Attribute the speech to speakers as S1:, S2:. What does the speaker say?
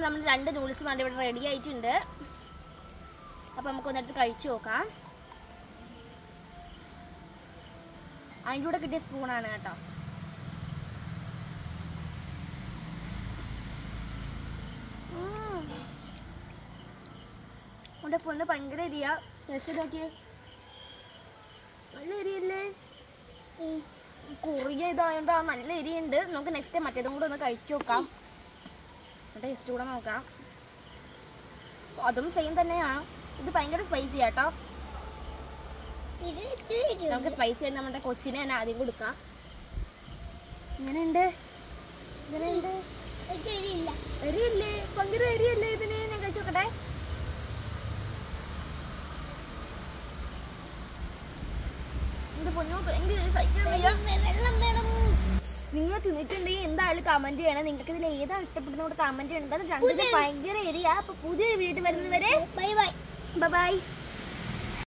S1: നമ്മൾ 2 നൂഡിൽസ് വേണ്ടി ഇവിടെ റെഡി ആയിട്ടുണ്ട്. അപ്പോൾ നമുക്കൊന്നെടുത്ത് കഴിച്ചു നോക്കാം. അതിൻ്റെ കൂടെ കിട്ടിയ സ്പൂണാണ് കേട്ടോ. അവിടെ പൊന്ന് ഭയങ്കര എരിയാ. ടേസ്റ്റ് നോക്കിയേ, നല്ല എരിയല്ലേ. കൊറിയ ഇതായോണ്ട് നല്ല എരിയുണ്ട്. നമുക്ക് നെക്സ്റ്റ് മറ്റേതും കൂടെ ഒന്ന് കഴിച്ചു നോക്കാം. ടേസ്റ്റ് കൂടെ നോക്കാം. അതും സെയിം തന്നെയാണ്. ഇത് ഭയങ്കര സ്പൈസി ആട്ടോ. നമുക്ക് സ്പൈസി ആയിട്ട് നമ്മുടെ കൊച്ചിനെ തന്നെ ആദ്യം കൊടുക്കാം. എങ്ങനെയുണ്ട്? എരിയില്ലേ? ഭയങ്കര എരിയല്ലേ ഇതിന്? ഞാൻ കഴിച്ചു നോക്കട്ടെ. നിങ്ങൾ തിന്നിട്ടുണ്ടെങ്കിൽ എന്തായാലും കമന്റ് ചെയ്യണം. നിങ്ങൾക്ക് ഇതിൽ ഏതാണ് ഇഷ്ടപ്പെടുന്നതോട് കമന്റ് ചെയ്യണം. രണ്ടിനും ഭയങ്കര എരിയാ. അപ്പൊ പുതിയൊരു വീഡിയോ വരുന്നത് വരെ ബൈ ബൈ.